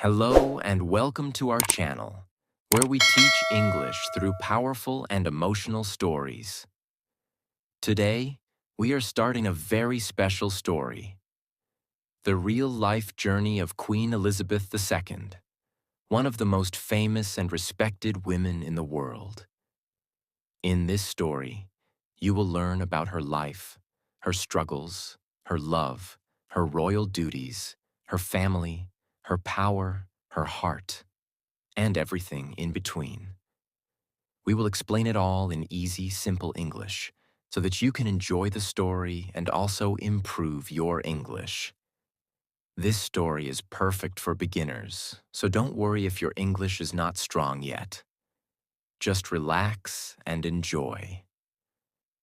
Hello and welcome to our channel, where we teach English through powerful and emotional stories. Today, we are starting a very special story, the real-life journey of Queen Elizabeth II, one of the most famous and respected women in the world. In this story, you will learn about her life, her struggles, her love, her royal duties, her family, her power, her heart, and everything in between. We will explain it all in easy, simple English so that you can enjoy the story and also improve your English. This story is perfect for beginners, so don't worry if your English is not strong yet. Just relax and enjoy.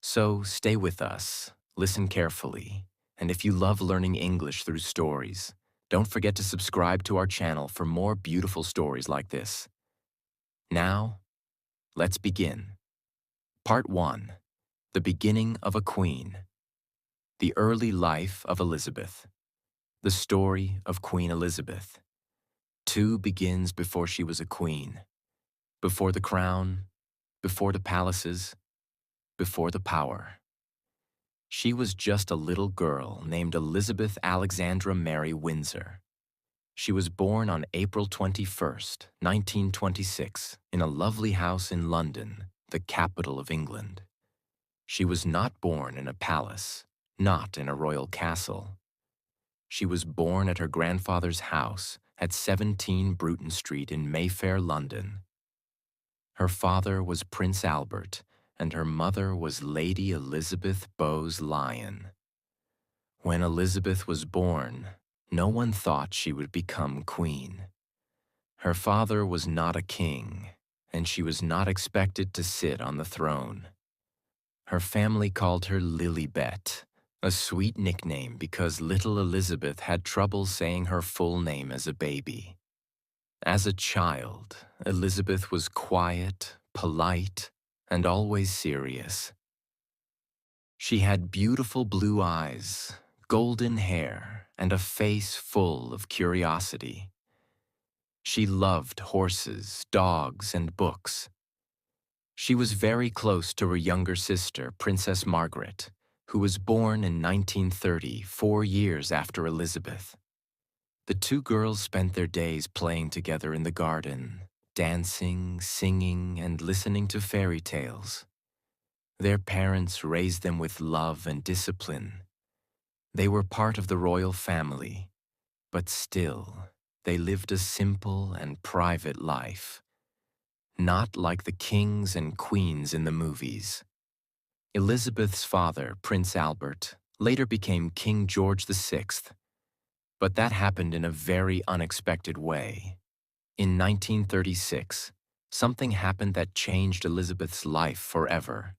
So stay with us, listen carefully, and if you love learning English through stories, don't forget to subscribe to our channel for more beautiful stories like this. Now, let's begin. Part 1. The Beginning of a Queen. The Early Life of Elizabeth. The Story of Queen Elizabeth. 2 begins before she was a queen. Before the crown, before the palaces, before the power. She was just a little girl named Elizabeth Alexandra Mary Windsor. She was born on April 21st, 1926, in a lovely house in London, the capital of England. She was not born in a palace, not in a royal castle. She was born at her grandfather's house at 17 Bruton Street in Mayfair, London. Her father was Prince Albert, and her mother was Lady Elizabeth Bowes-Lyon. When Elizabeth was born, no one thought she would become queen. Her father was not a king, and she was not expected to sit on the throne. Her family called her Lilibet, a sweet nickname because little Elizabeth had trouble saying her full name as a baby. As a child, Elizabeth was quiet, polite, and always serious. She had beautiful blue eyes, golden hair, and a face full of curiosity. She loved horses, dogs, and books. She was very close to her younger sister, Princess Margaret, who was born in 1930, 4 years after Elizabeth. The two girls spent their days playing together in the garden, dancing, singing, and listening to fairy tales. Their parents raised them with love and discipline. They were part of the royal family, but still, they lived a simple and private life, not like the kings and queens in the movies. Elizabeth's father, Prince Albert, later became King George VI, but that happened in a very unexpected way. In 1936, something happened that changed Elizabeth's life forever.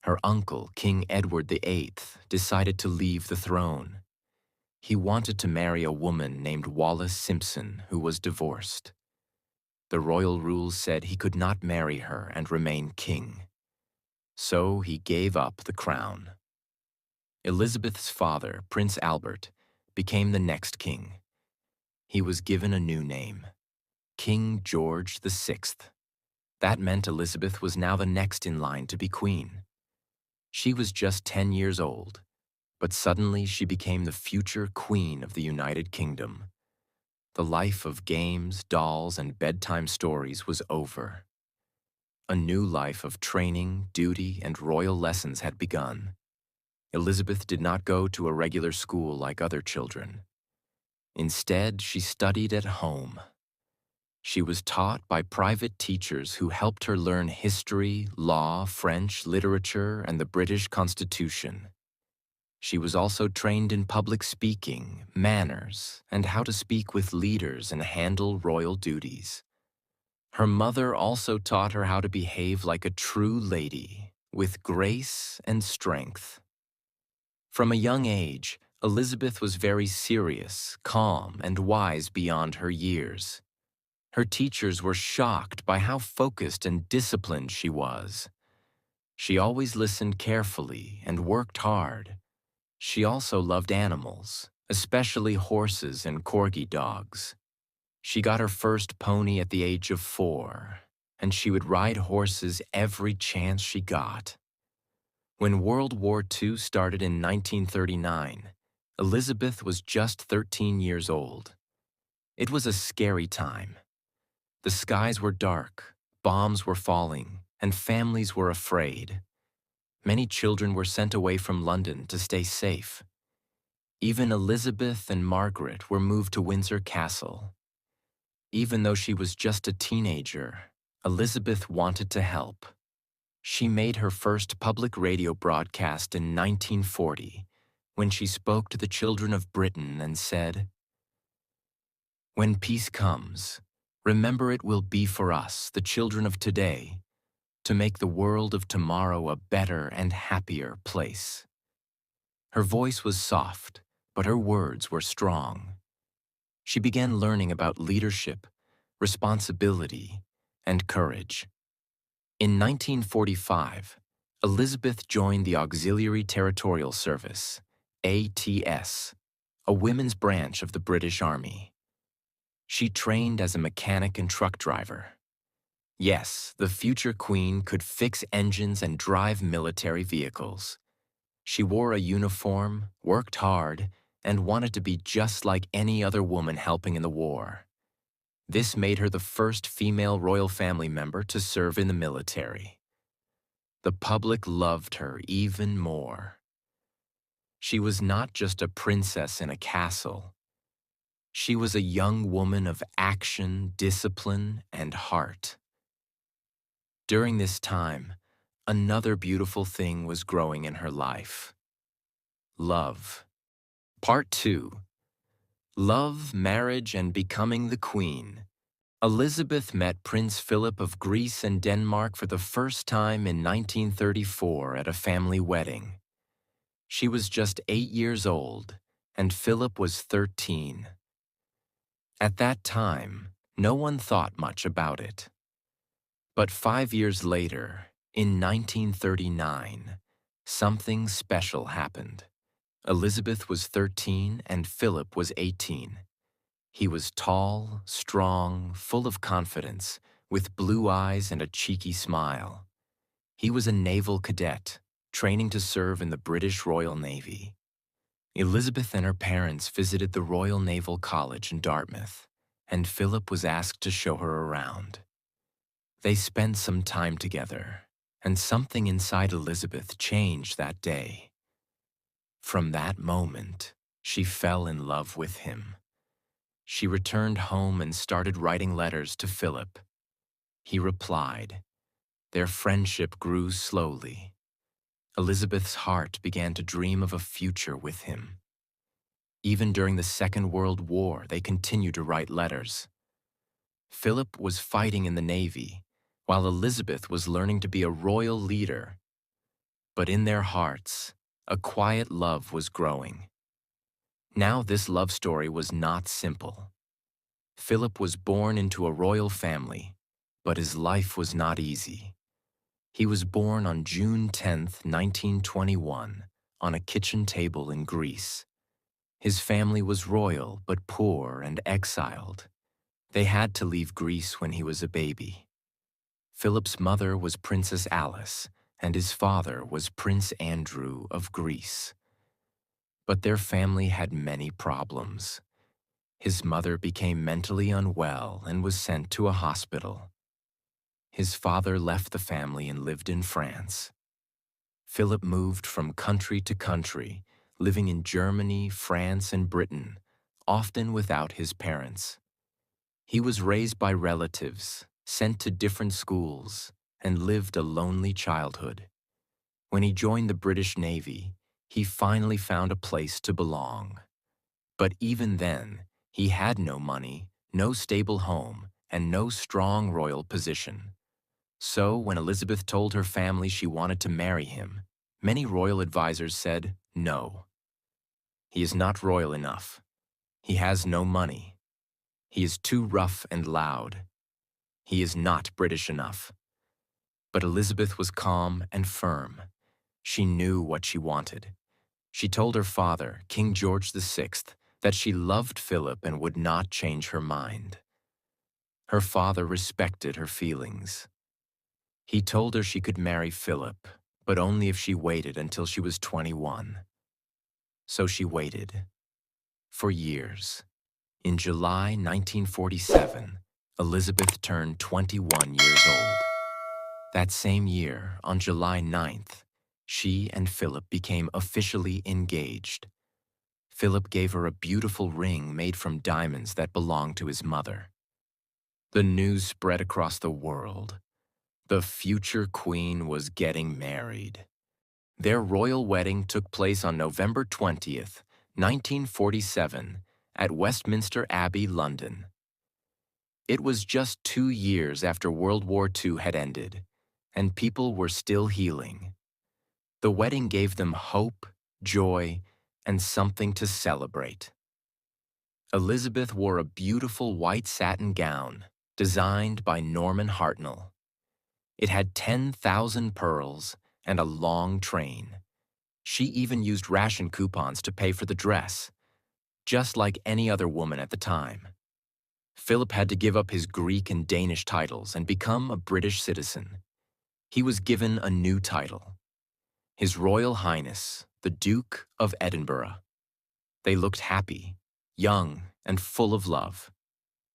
Her uncle, King Edward VIII, decided to leave the throne. He wanted to marry a woman named Wallis Simpson, who was divorced. The royal rules said he could not marry her and remain king. So he gave up the crown. Elizabeth's father, Prince Albert, became the next king. He was given a new name, King George VI. That meant Elizabeth was now the next in line to be queen. She was just 10 years old, but suddenly she became the future queen of the United Kingdom. The life of games, dolls, and bedtime stories was over. A new life of training, duty, and royal lessons had begun. Elizabeth did not go to a regular school like other children. Instead, she studied at home. She was taught by private teachers who helped her learn history, law, French, literature, and the British Constitution. She was also trained in public speaking, manners, and how to speak with leaders and handle royal duties. Her mother also taught her how to behave like a true lady, with grace and strength. From a young age, Elizabeth was very serious, calm, and wise beyond her years. Her teachers were shocked by how focused and disciplined she was. She always listened carefully and worked hard. She also loved animals, especially horses and corgi dogs. She got her first pony at the age of 4, and she would ride horses every chance she got. When World War II started in 1939, Elizabeth was just 13 years old. It was a scary time. The skies were dark, bombs were falling, and families were afraid. Many children were sent away from London to stay safe. Even Elizabeth and Margaret were moved to Windsor Castle. Even though she was just a teenager, Elizabeth wanted to help. She made her first public radio broadcast in 1940 when she spoke to the children of Britain and said, "When peace comes, remember it will be for us, the children of today, to make the world of tomorrow a better and happier place." Her voice was soft, but her words were strong. She began learning about leadership, responsibility, and courage. In 1945, Elizabeth joined the Auxiliary Territorial Service, ATS, a women's branch of the British Army. She trained as a mechanic and truck driver. Yes, the future queen could fix engines and drive military vehicles. She wore a uniform, worked hard, and wanted to be just like any other woman helping in the war. This made her the first female royal family member to serve in the military. The public loved her even more. She was not just a princess in a castle. She was a young woman of action, discipline, and heart. During this time, another beautiful thing was growing in her life. Love. Part 2. Love, Marriage, and Becoming the Queen. Elizabeth met Prince Philip of Greece and Denmark for the first time in 1934 at a family wedding. She was just 8 years old, and Philip was 13. At that time, no one thought much about it. But 5 years later, in 1939, something special happened. Elizabeth was 13 and Philip was 18. He was tall, strong, full of confidence, with blue eyes and a cheeky smile. He was a naval cadet, training to serve in the British Royal Navy. Elizabeth and her parents visited the Royal Naval College in Dartmouth, and Philip was asked to show her around. They spent some time together, and something inside Elizabeth changed that day. From that moment, she fell in love with him. She returned home and started writing letters to Philip. He replied. Their friendship grew slowly. Elizabeth's heart began to dream of a future with him. Even during the Second World War, they continued to write letters. Philip was fighting in the Navy, while Elizabeth was learning to be a royal leader. But in their hearts, a quiet love was growing. Now this love story was not simple. Philip was born into a royal family, but his life was not easy. He was born on June 10, 1921, on a kitchen table in Greece. His family was royal but poor and exiled. They had to leave Greece when he was a baby. Philip's mother was Princess Alice, and his father was Prince Andrew of Greece. But their family had many problems. His mother became mentally unwell and was sent to a hospital. His father left the family and lived in France. Philip moved from country to country, living in Germany, France, and Britain, often without his parents. He was raised by relatives, sent to different schools, and lived a lonely childhood. When he joined the British Navy, he finally found a place to belong. But even then, he had no money, no stable home, and no strong royal position. So when Elizabeth told her family she wanted to marry him, many royal advisors said no. He is not royal enough. He has no money. He is too rough and loud. He is not British enough. But Elizabeth was calm and firm. She knew what she wanted. She told her father, King George VI, that she loved Philip and would not change her mind. Her father respected her feelings. He told her she could marry Philip, but only if she waited until she was 21. So she waited. For years. In July 1947, Elizabeth turned 21 years old. That same year, on July 9th, she and Philip became officially engaged. Philip gave her a beautiful ring made from diamonds that belonged to his mother. The news spread across the world. The future queen was getting married. Their royal wedding took place on November 20th, 1947, at Westminster Abbey, London. It was just 2 years after World War II had ended, and people were still healing. The wedding gave them hope, joy, and something to celebrate. Elizabeth wore a beautiful white satin gown designed by Norman Hartnell. It had 10,000 pearls and a long train. She even used ration coupons to pay for the dress, just like any other woman at the time. Philip had to give up his Greek and Danish titles and become a British citizen. He was given a new title, His Royal Highness, the Duke of Edinburgh. They looked happy, young, and full of love.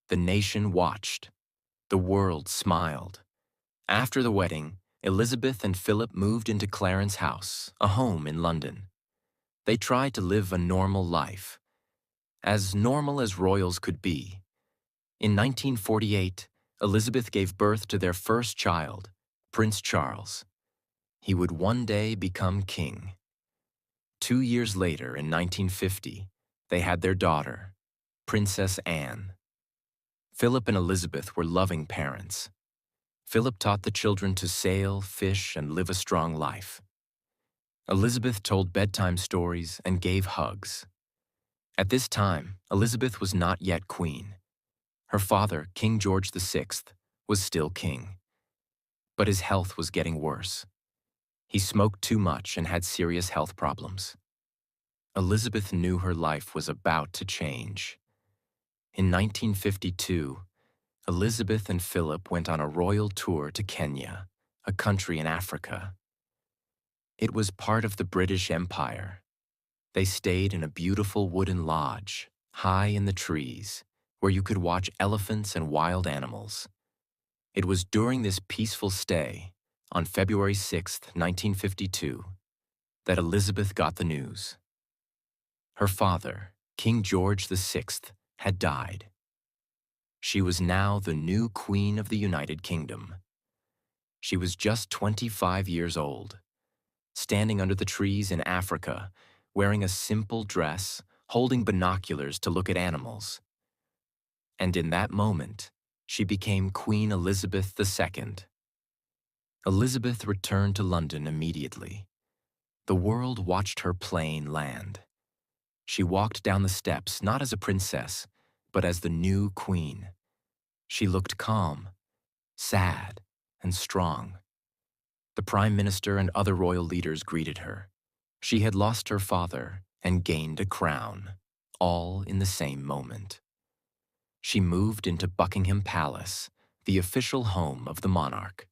The nation watched. The world smiled. After the wedding, Elizabeth and Philip moved into Clarence House, a home in London. They tried to live a normal life, as normal as royals could be. In 1948, Elizabeth gave birth to their first child, Prince Charles. He would one day become king. 2 years later, in 1950, they had their daughter, Princess Anne. Philip and Elizabeth were loving parents. Philip taught the children to sail, fish, and live a strong life. Elizabeth told bedtime stories and gave hugs. At this time, Elizabeth was not yet queen. Her father, King George VI, was still king. But his health was getting worse. He smoked too much and had serious health problems. Elizabeth knew her life was about to change. In 1952, Elizabeth and Philip went on a royal tour to Kenya, a country in Africa. It was part of the British Empire. They stayed in a beautiful wooden lodge, high in the trees, where you could watch elephants and wild animals. It was during this peaceful stay, on February 6, 1952, that Elizabeth got the news. Her father, King George VI, had died. She was now the new Queen of the United Kingdom. She was just 25 years old, standing under the trees in Africa, wearing a simple dress, holding binoculars to look at animals. And in that moment, she became Queen Elizabeth II. Elizabeth returned to London immediately. The world watched her plane land. She walked down the steps not as a princess, but as the new queen. She looked calm, sad, and strong. The Prime Minister and other royal leaders greeted her. She had lost her father and gained a crown, all in the same moment. She moved into Buckingham Palace, the official home of the monarch.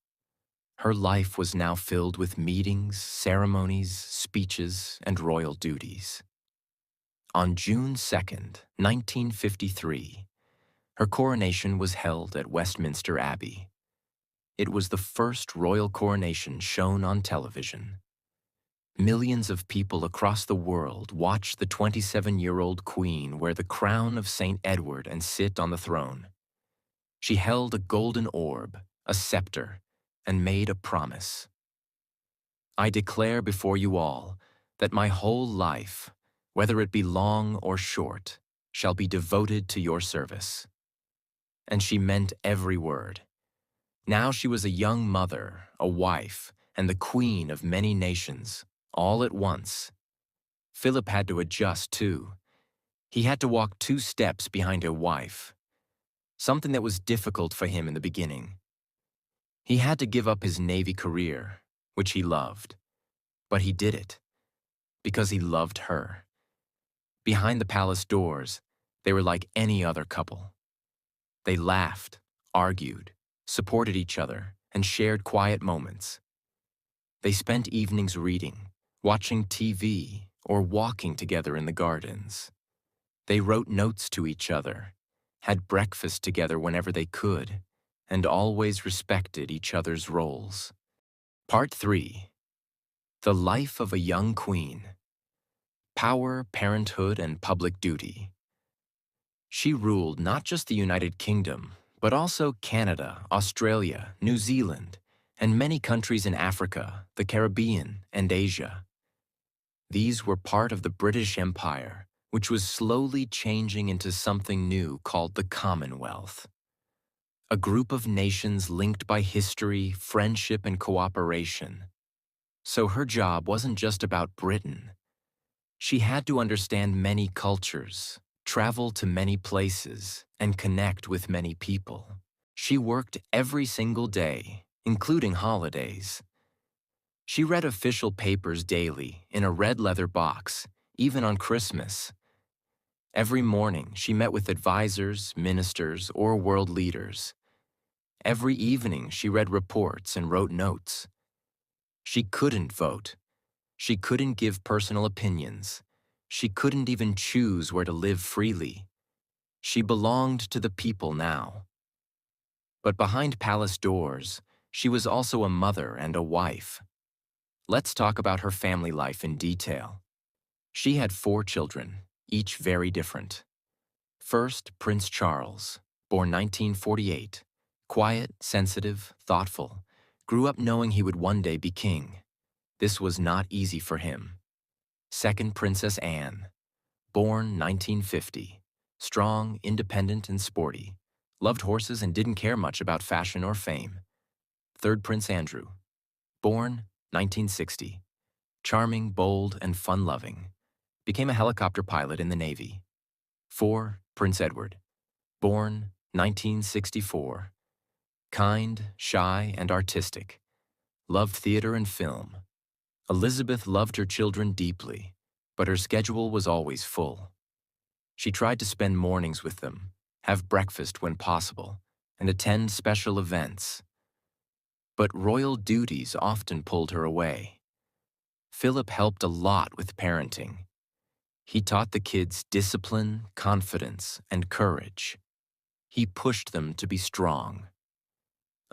Her life was now filled with meetings, ceremonies, speeches, and royal duties. On June 2nd, 1953, her coronation was held at Westminster Abbey. It was the first royal coronation shown on television. Millions of people across the world watched the 27-year-old queen wear the crown of St. Edward and sit on the throne. She held a golden orb, a scepter, and made a promise. "I declare before you all that my whole life, whether it be long or short, shall be devoted to your service." And she meant every word. Now she was a young mother, a wife, and the queen of many nations, all at once. Philip had to adjust too. He had to walk 2 steps behind her wife, something that was difficult for him in the beginning. He had to give up his Navy career, which he loved, but he did it because he loved her. Behind the palace doors, they were like any other couple. They laughed, argued, supported each other, and shared quiet moments. They spent evenings reading, watching TV, or walking together in the gardens. They wrote notes to each other, had breakfast together whenever they could, and always respected each other's roles. Part 3. The Life of a Young Queen. Power, Parenthood, and Public Duty. She ruled not just the United Kingdom, but also Canada, Australia, New Zealand, and many countries in Africa, the Caribbean, and Asia. These were part of the British Empire, which was slowly changing into something new called the Commonwealth. A group of nations linked by history, friendship, and cooperation. So her job wasn't just about Britain. She had to understand many cultures, travel to many places, and connect with many people. She worked every single day, including holidays. She read official papers daily in a red leather box, even on Christmas. Every morning, she met with advisors, ministers, or world leaders. Every evening, she read reports and wrote notes. She couldn't vote. She couldn't give personal opinions. She couldn't even choose where to live freely. She belonged to the people now. But behind palace doors, she was also a mother and a wife. Let's talk about her family life in detail. She had 4 children, each very different. First, Prince Charles, born 1948, quiet, sensitive, thoughtful, grew up knowing he would one day be king. This was not easy for him. Second, Princess Anne, born 1950, strong, independent, and sporty, loved horses and didn't care much about fashion or fame. Third, Prince Andrew, born 1960, charming, bold, and fun-loving, became a helicopter pilot in the Navy. 4, Prince Edward, born 1964, kind, shy, and artistic, loved theater and film. Elizabeth loved her children deeply, but her schedule was always full. She tried to spend mornings with them, have breakfast when possible, and attend special events. But royal duties often pulled her away. Philip helped a lot with parenting. He taught the kids discipline, confidence, and courage. He pushed them to be strong.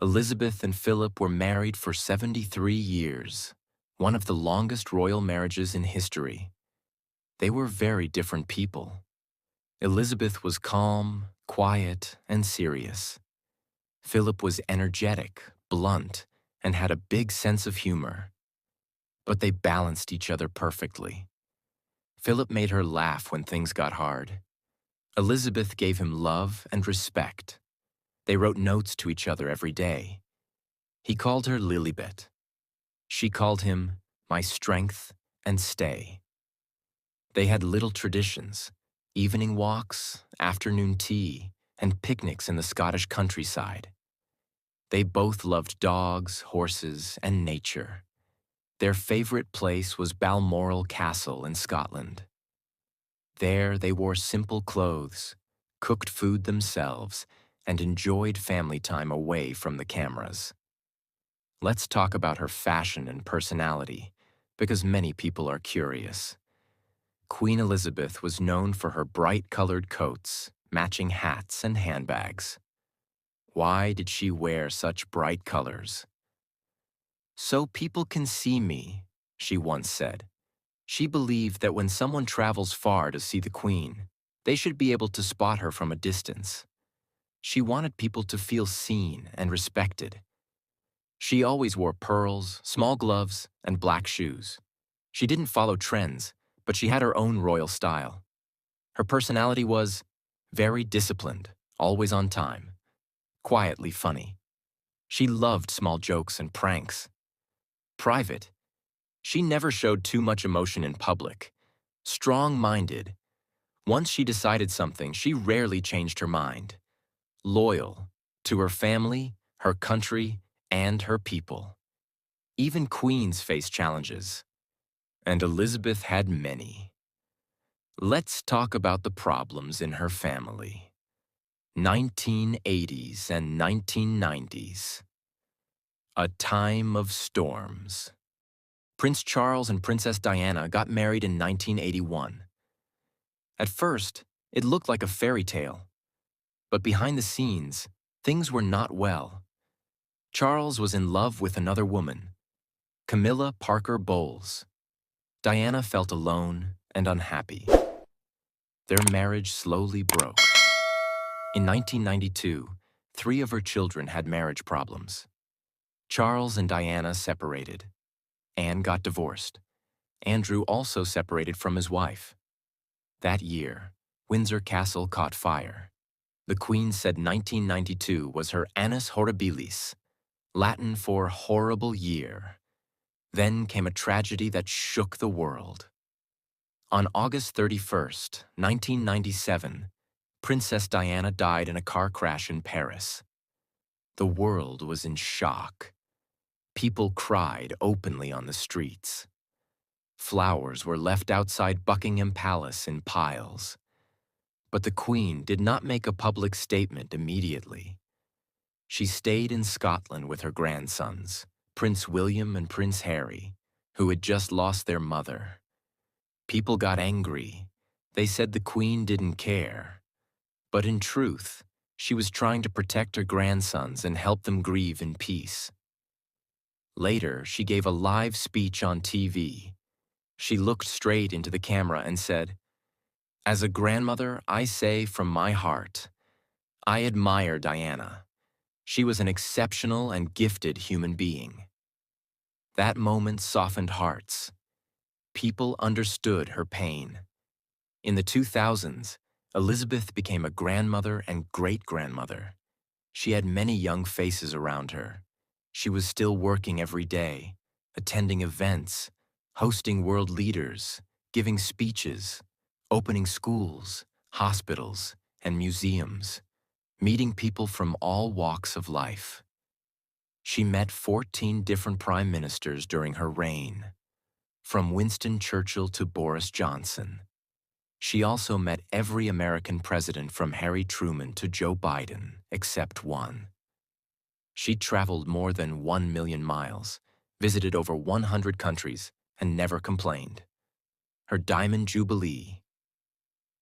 Elizabeth and Philip were married for 73 years, one of the longest royal marriages in history. They were very different people. Elizabeth was calm, quiet, and serious. Philip was energetic, blunt, and had a big sense of humor. But they balanced each other perfectly. Philip made her laugh when things got hard. Elizabeth gave him love and respect. They wrote notes to each other every day. He called her Lilibet. She called him my strength and stay. They had little traditions, evening walks, afternoon tea, and picnics in the Scottish countryside. They both loved dogs, horses, and nature. Their favorite place was Balmoral Castle in Scotland. There they wore simple clothes, cooked food themselves, and enjoyed family time away from the cameras. Let's talk about her fashion and personality, because many people are curious. Queen Elizabeth was known for her bright-colored coats, matching hats, and handbags. Why did she wear such bright colors? "So people can see me," she once said. She believed that when someone travels far to see the Queen, they should be able to spot her from a distance. She wanted people to feel seen and respected. She always wore pearls, small gloves, and black shoes. She didn't follow trends, but she had her own royal style. Her personality was very disciplined, always on time, quietly funny. She loved small jokes and pranks. Private, she never showed too much emotion in public. Strong-minded. Once she decided something, she rarely changed her mind. Loyal to her family, her country, and her people. Even queens face challenges, and Elizabeth had many. Let's talk about the problems in her family. 1980s and 1990s. A time of storms. Prince Charles and Princess Diana got married in 1981. At first, it looked like a fairy tale. But behind the scenes, things were not well. Charles was in love with another woman, Camilla Parker Bowles. Diana felt alone and unhappy. Their marriage slowly broke. In 1992, 3 of her children had marriage problems. Charles and Diana separated. Anne got divorced. Andrew also separated from his wife. That year, Windsor Castle caught fire. The Queen said 1992 was her annus horribilis, Latin for horrible year. Then came a tragedy that shook the world. On August 31st, 1997, Princess Diana died in a car crash in Paris. The world was in shock. People cried openly on the streets. Flowers were left outside Buckingham Palace in piles. But the Queen did not make a public statement immediately. She stayed in Scotland with her grandsons, Prince William and Prince Harry, who had just lost their mother. People got angry. They said the Queen didn't care. But in truth, she was trying to protect her grandsons and help them grieve in peace. Later, she gave a live speech on TV. She looked straight into the camera and said, "As a grandmother, I say from my heart, I admire Diana. She was an exceptional and gifted human being." That moment softened hearts. People understood her pain. In the 2000s, Elizabeth became a grandmother and great-grandmother. She had many young faces around her. She was still working every day, attending events, hosting world leaders, giving speeches, opening schools, hospitals, and museums, meeting people from all walks of life. She met 14 different prime ministers during her reign, from Winston Churchill to Boris Johnson. She also met every American president from Harry Truman to Joe Biden, except one. She traveled more than 1 million miles, visited over 100 countries, and never complained. Her Diamond Jubilee.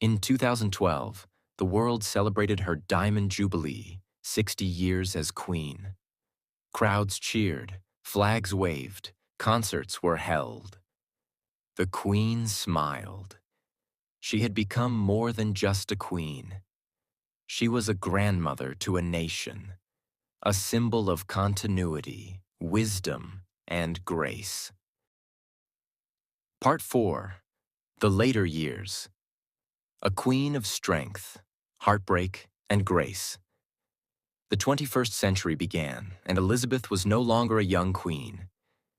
In 2012, the world celebrated her Diamond Jubilee, 60 years as Queen. Crowds cheered, flags waved, concerts were held. The Queen smiled. She had become more than just a queen. She was a grandmother to a nation, a symbol of continuity, wisdom, and grace. Part 4. The Later Years. A queen of strength, heartbreak, and grace. The 21st century began, and Elizabeth was no longer a young queen.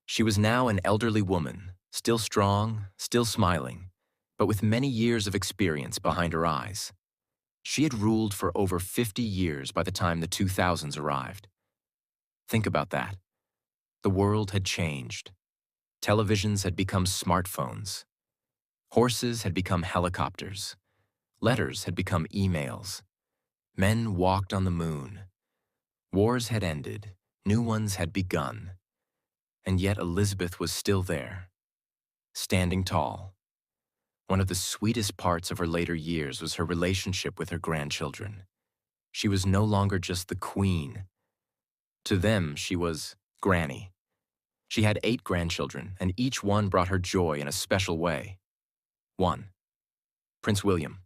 She was now an elderly woman, still strong, still smiling, but with many years of experience behind her eyes. She had ruled for over 50 years by the time the 2000s arrived. Think about that. The world had changed. Televisions had become smartphones. Horses had become helicopters. Letters had become emails. Men walked on the moon. Wars had ended. New ones had begun. And yet Elizabeth was still there, standing tall. One of the sweetest parts of her later years was her relationship with her grandchildren. She was no longer just the queen. To them, she was Granny. She had 8 grandchildren, and each one brought her joy in a special way. 1. Prince William.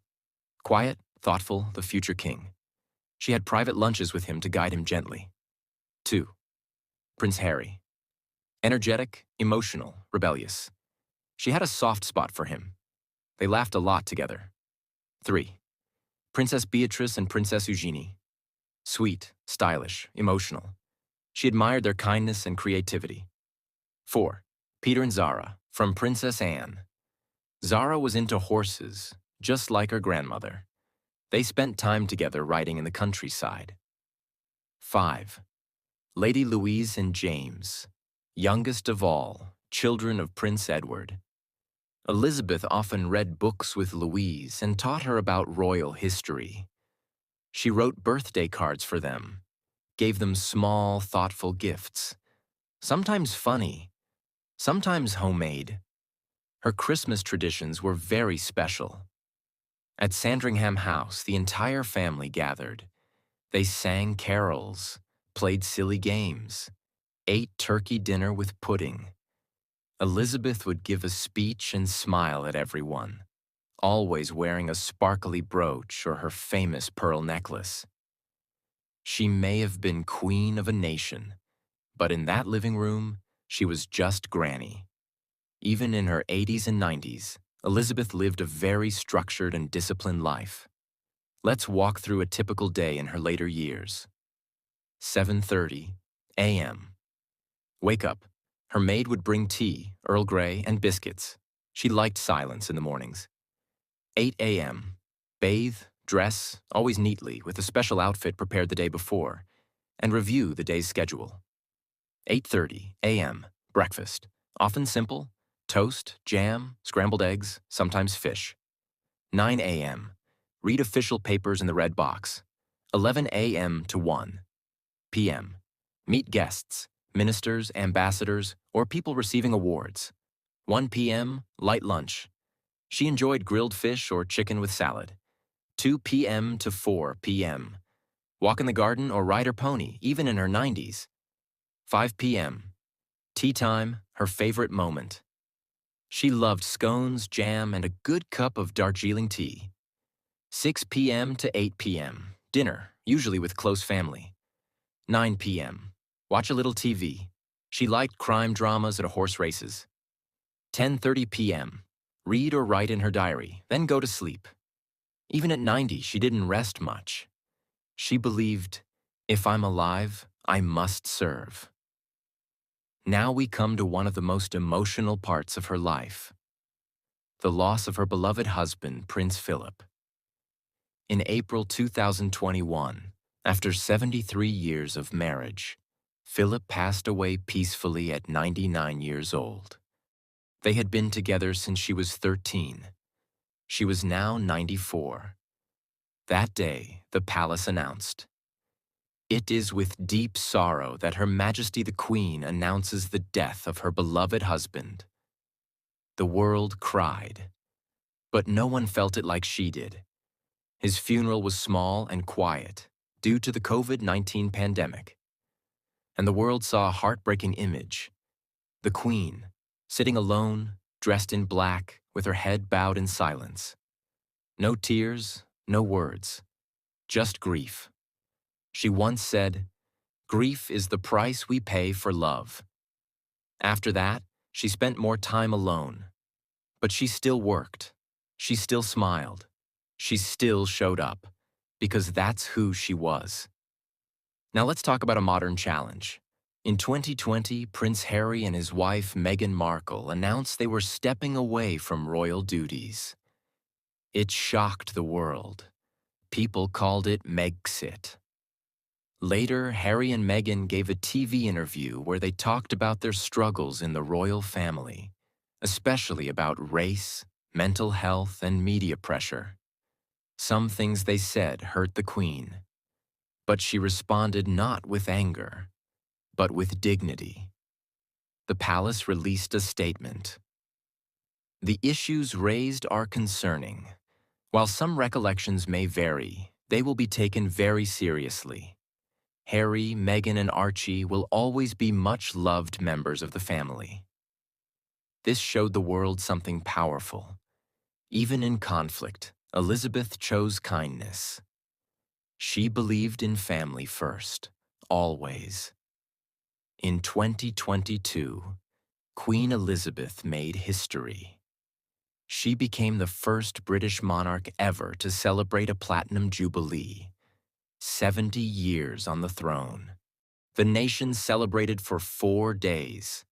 Quiet, thoughtful, the future king. She had private lunches with him to guide him gently. 2. Prince Harry. Energetic, emotional, rebellious. She had a soft spot for him. They laughed a lot together. 3. Princess Beatrice and Princess Eugenie. Sweet, stylish, emotional. She admired their kindness and creativity. 4. Peter and Zara, from Princess Anne. Zara was into horses, just like her grandmother. They spent time together riding in the countryside. 5. Lady Louise and James, youngest of all, children of Prince Edward. Elizabeth often read books with Louise and taught her about royal history. She wrote birthday cards for them, gave them small, thoughtful gifts, sometimes funny, sometimes homemade. Her Christmas traditions were very special. At Sandringham House, the entire family gathered. They sang carols, played silly games, ate turkey dinner with pudding. Elizabeth would give a speech and smile at everyone, always wearing a sparkly brooch or her famous pearl necklace. She may have been queen of a nation, but in that living room, she was just Granny. Even in her 80s and 90s, Elizabeth lived a very structured and disciplined life. Let's walk through a typical day in her later years. 7:30 a.m. Wake up. Her maid would bring tea, Earl Grey, and biscuits. She liked silence in the mornings. 8 a.m. Bathe, dress, always neatly, with a special outfit prepared the day before, and review the day's schedule. 8:30 a.m. Breakfast. Often simple: toast, jam, scrambled eggs, sometimes fish. 9 a.m. Read official papers in the red box. 11 a.m. to 1 p.m. Meet guests, ministers, ambassadors, or people receiving awards. 1 p.m. Light lunch. She enjoyed grilled fish or chicken with salad. 2 p.m. to 4 p.m. Walk in the garden or ride her pony, even in her 90s. 5 p.m. Tea time, her favorite moment. She loved scones, jam, and a good cup of Darjeeling tea. 6 p.m. to 8 p.m. Dinner, usually with close family. 9 p.m. Watch a little TV. She liked crime dramas at horse races. 10:30 p.m. Read or write in her diary, then go to sleep. Even at 90, she didn't rest much. She believed, if I'm alive, I must serve. Now we come to one of the most emotional parts of her life: the loss of her beloved husband, Prince Philip. In April 2021, after 73 years of marriage, Philip passed away peacefully at 99 years old. They had been together since she was 13. She was now 94. That day, the palace announced, "It is with deep sorrow that Her Majesty the Queen announces the death of her beloved husband." The world cried, but no one felt it like she did. His funeral was small and quiet due to the COVID-19 pandemic. And the world saw a heartbreaking image: the Queen, sitting alone, dressed in black, with her head bowed in silence. No tears, no words, just grief. She once said, "Grief is the price we pay for love." After that, she spent more time alone. But she still worked. She still smiled. She still showed up, because that's who she was. Now let's talk about a modern challenge. In 2020, Prince Harry and his wife Meghan Markle announced they were stepping away from royal duties. It shocked the world. People called it Megxit. Later, Harry and Meghan gave a TV interview where they talked about their struggles in the royal family, especially about race, mental health, and media pressure. Some things they said hurt the Queen, but she responded not with anger, but with dignity. The palace released a statement. "The issues raised are concerning. While some recollections may vary, they will be taken very seriously. Harry, Meghan, and Archie will always be much-loved members of the family." This showed the world something powerful. Even in conflict, Elizabeth chose kindness. She believed in family first, always. In 2022, Queen Elizabeth made history. She became the first British monarch ever to celebrate a platinum jubilee, 70 years on the throne. The nation celebrated for 4 days.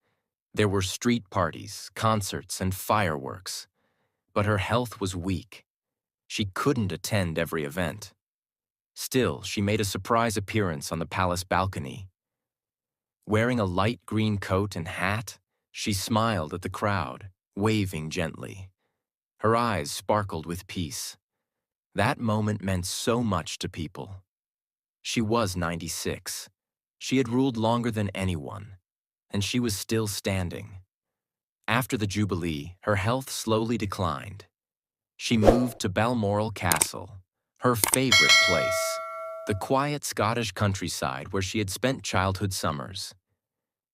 There were street parties, concerts, and fireworks. But her health was weak. She couldn't attend every event. Still, she made a surprise appearance on the palace balcony. Wearing a light green coat and hat, she smiled at the crowd, waving gently. Her eyes sparkled with peace. That moment meant so much to people. She was 96. She had ruled longer than anyone, and she was still standing. After the Jubilee, her health slowly declined. She moved to Balmoral Castle, her favorite place, the quiet Scottish countryside where she had spent childhood summers.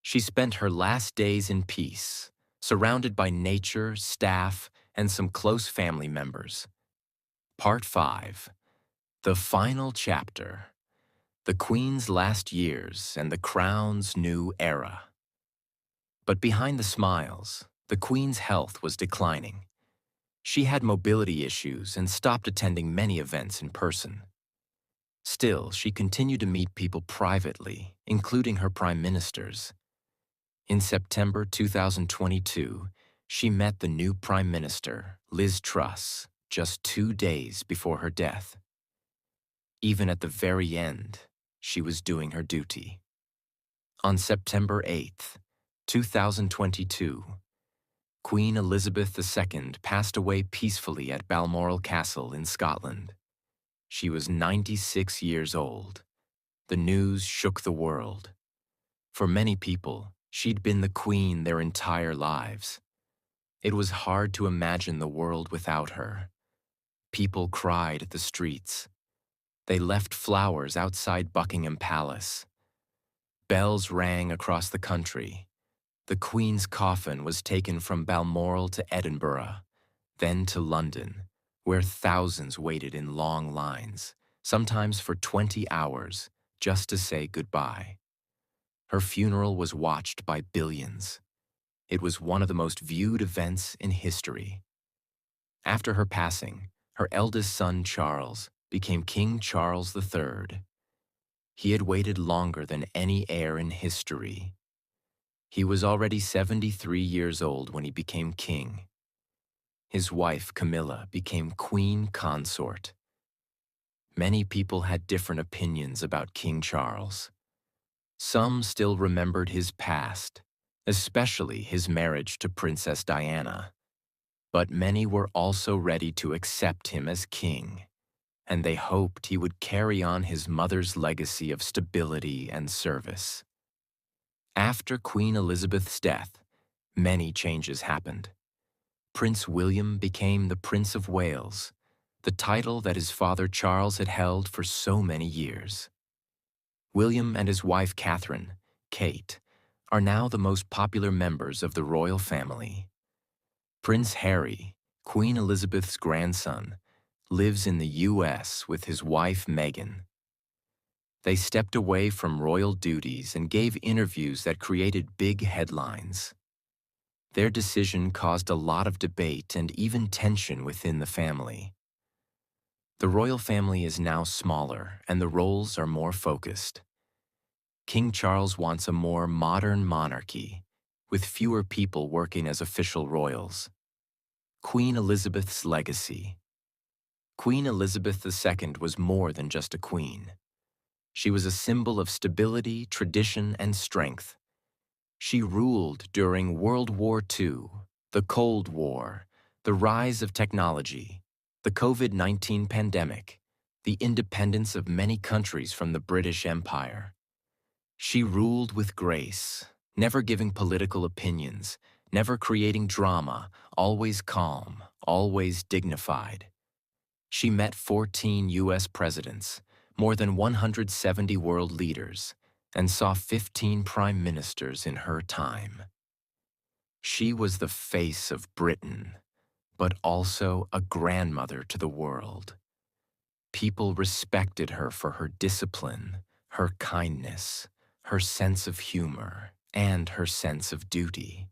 She spent her last days in peace, surrounded by nature, staff, and some close family members. Part 5. The final chapter. The Queen's last years and the Crown's new era. But behind the smiles, the Queen's health was declining. She had mobility issues and stopped attending many events in person. Still, she continued to meet people privately, including her prime ministers. In September 2022, she met the new Prime Minister, Liz Truss, just 2 days before her death. Even at the very end, she was doing her duty. On September 8th, 2022, Queen Elizabeth II passed away peacefully at Balmoral Castle in Scotland. She was 96 years old. The news shook the world. For many people, she'd been the Queen their entire lives. It was hard to imagine the world without her. People cried at the streets. They left flowers outside Buckingham Palace. Bells rang across the country. The Queen's coffin was taken from Balmoral to Edinburgh, then to London, where thousands waited in long lines, sometimes for 20 hours, just to say goodbye. Her funeral was watched by billions. It was one of the most viewed events in history. After her passing, her eldest son Charles became King Charles III. He had waited longer than any heir in history. He was already 73 years old when he became king. His wife, Camilla, became queen consort. Many people had different opinions about King Charles. Some still remembered his past, especially his marriage to Princess Diana. But many were also ready to accept him as king, and they hoped he would carry on his mother's legacy of stability and service. After Queen Elizabeth's death, many changes happened. Prince William became the Prince of Wales, the title that his father Charles had held for so many years. William and his wife Catherine, Kate, are now the most popular members of the royal family. Prince Harry, Queen Elizabeth's grandson, lives in the U.S. with his wife Meghan. They stepped away from royal duties and gave interviews that created big headlines. Their decision caused a lot of debate and even tension within the family. The royal family is now smaller and the roles are more focused. King Charles wants a more modern monarchy, with fewer people working as official royals. Queen Elizabeth's legacy. Queen Elizabeth II was more than just a queen. She was a symbol of stability, tradition, and strength. She ruled during World War II, the Cold War, the rise of technology, the COVID-19 pandemic, the independence of many countries from the British Empire. She ruled with grace, never giving political opinions, never creating drama, always calm, always dignified. She met 14 U.S. presidents, more than 170 world leaders, and saw 15 prime ministers in her time. She was the face of Britain, but also a grandmother to the world. People respected her for her discipline, her kindness, her sense of humor, and her sense of duty.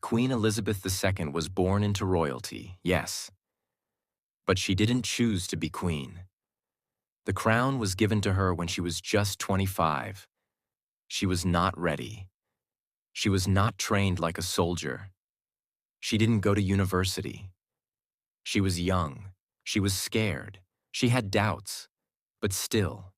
Queen Elizabeth II was born into royalty, yes, but she didn't choose to be queen. The crown was given to her when she was just 25. She was not ready. She was not trained like a soldier. She didn't go to university. She was young. She was scared. She had doubts. But still,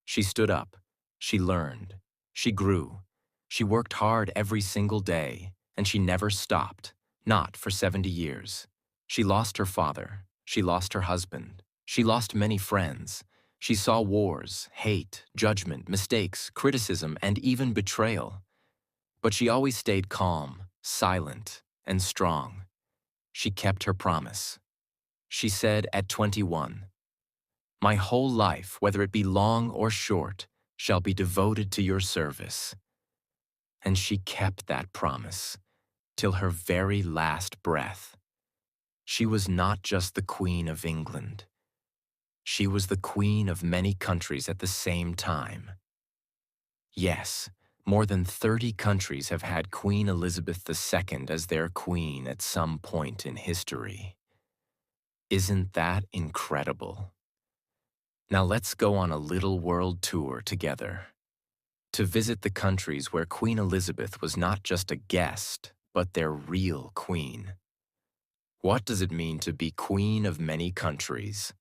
she stood up. She learned. She grew. She worked hard every single day, and she never stopped, not for 70 years. She lost her father. She lost her husband. She lost many friends. She saw wars, hate, judgment, mistakes, criticism, and even betrayal. But she always stayed calm, silent, and strong. She kept her promise. She said at 21, "My whole life, whether it be long or short, shall be devoted to your service." And she kept that promise till her very last breath. She was not just the Queen of England. She was the queen of many countries at the same time. Yes, more than 30 countries have had Queen Elizabeth II as their queen at some point in history. Isn't that incredible? Now let's go on a little world tour together to visit the countries where Queen Elizabeth was not just a guest, but their real queen. What does it mean to be queen of many countries?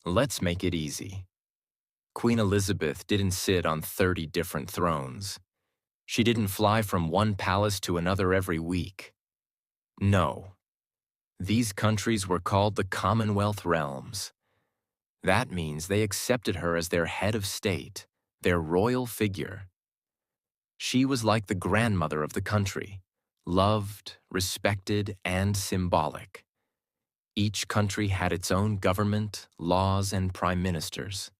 Let's make it easy. Queen Elizabeth didn't sit on 30 different thrones. She didn't fly from one palace to another every week. No, these countries were called the Commonwealth realms. That means they accepted her as their head of state, their royal figure. She was like the grandmother of the country, loved, respected, and symbolic. Each country had its own government, laws, and prime ministers.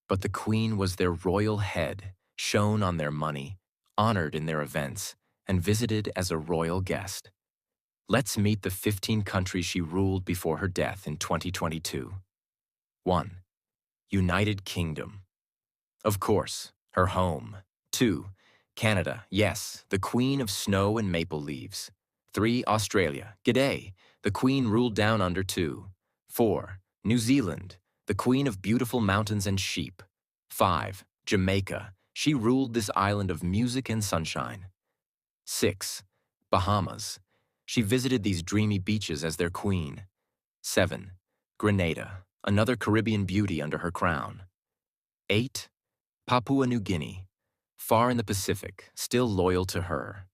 But the queen was their royal head, shown on their money, honored in their events, and visited as a royal guest. Let's meet the 15 countries she ruled before her death in 2022. 1. United Kingdom. Of course, her home. 2. Canada, yes, the queen of snow and maple leaves. 3. Australia, g'day, the queen ruled down under 2. 4. New Zealand, the queen of beautiful mountains and sheep. 5. Jamaica, she ruled this island of music and sunshine. 6. Bahamas, she visited these dreamy beaches as their queen. 7. Grenada, another Caribbean beauty under her crown. 8. Papua New Guinea, far in the Pacific, still loyal to her.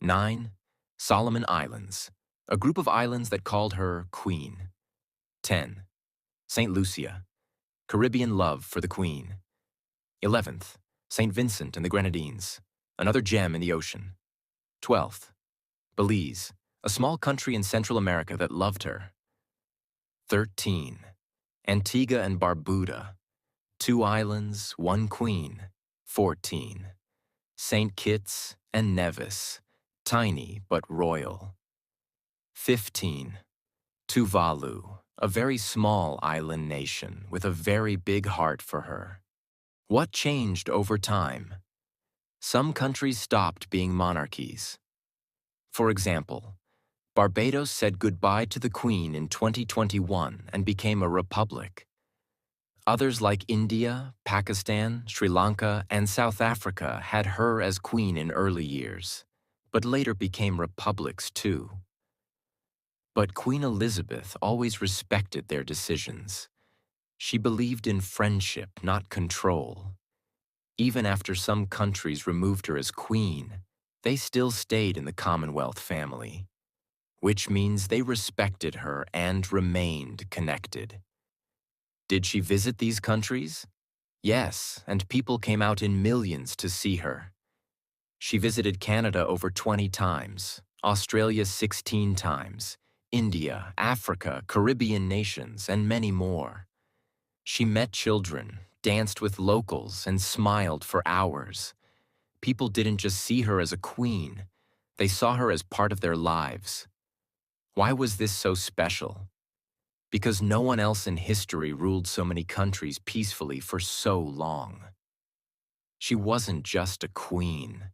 9. Solomon Islands, a group of islands that called her Queen. 10. St. Lucia, Caribbean love for the Queen. 11th, St. Vincent and the Grenadines, another gem in the ocean. 12th, Belize, a small country in Central America that loved her. 13. Antigua and Barbuda, 2 islands, 1 queen. 14. St. Kitts and Nevis, tiny but royal. 15. Tuvalu, a very small island nation with a very big heart for her. What changed over time? Some countries stopped being monarchies. For example, Barbados said goodbye to the Queen in 2021 and became a republic. Others like India, Pakistan, Sri Lanka, and South Africa had her as queen in early years, but later became republics too. But Queen Elizabeth always respected their decisions. She believed in friendship, not control. Even after some countries removed her as queen, they still stayed in the Commonwealth family, which means they respected her and remained connected. Did she visit these countries? Yes, and people came out in millions to see her. She visited Canada over 20 times, Australia 16 times, India, Africa, Caribbean nations, and many more. She met children, danced with locals, and smiled for hours. People didn't just see her as a queen, they saw her as part of their lives. Why was this so special? Because no one else in history ruled so many countries peacefully for so long. She wasn't just a queen.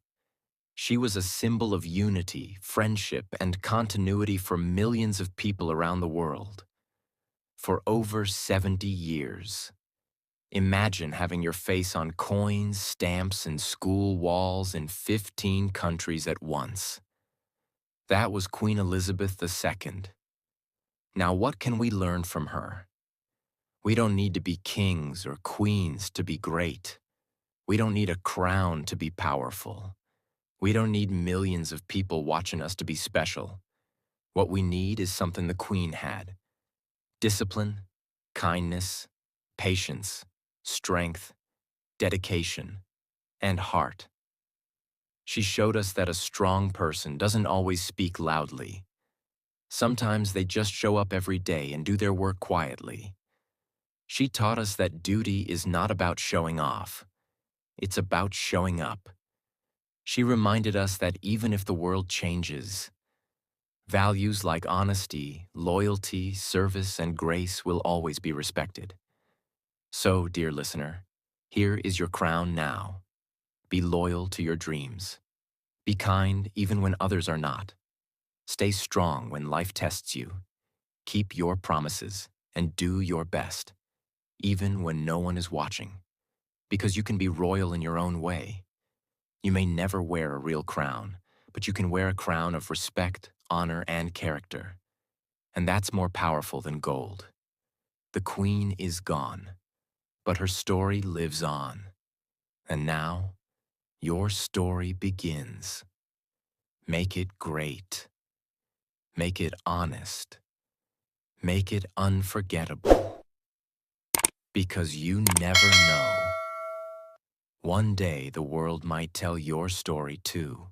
She was a symbol of unity, friendship, and continuity for millions of people around the world. For over 70 years. Imagine having your face on coins, stamps, and school walls in 15 countries at once. That was Queen Elizabeth II. Now, what can we learn from her? We don't need to be kings or queens to be great. We don't need a crown to be powerful. We don't need millions of people watching us to be special. What we need is something the Queen had: discipline, kindness, patience, strength, dedication, and heart. She showed us that a strong person doesn't always speak loudly. Sometimes they just show up every day and do their work quietly. She taught us that duty is not about showing off. It's about showing up. She reminded us that even if the world changes, values like honesty, loyalty, service, and grace will always be respected. So, dear listener, here is your crown now. Be loyal to your dreams. Be kind even when others are not. Stay strong when life tests you. Keep your promises and do your best, even when no one is watching. Because you can be royal in your own way. You may never wear a real crown, but you can wear a crown of respect, honor, and character. And that's more powerful than gold. The queen is gone, but her story lives on. And now, your story begins. Make it great. Make it honest. Make it unforgettable. Because you never know. One day the world might tell your story too.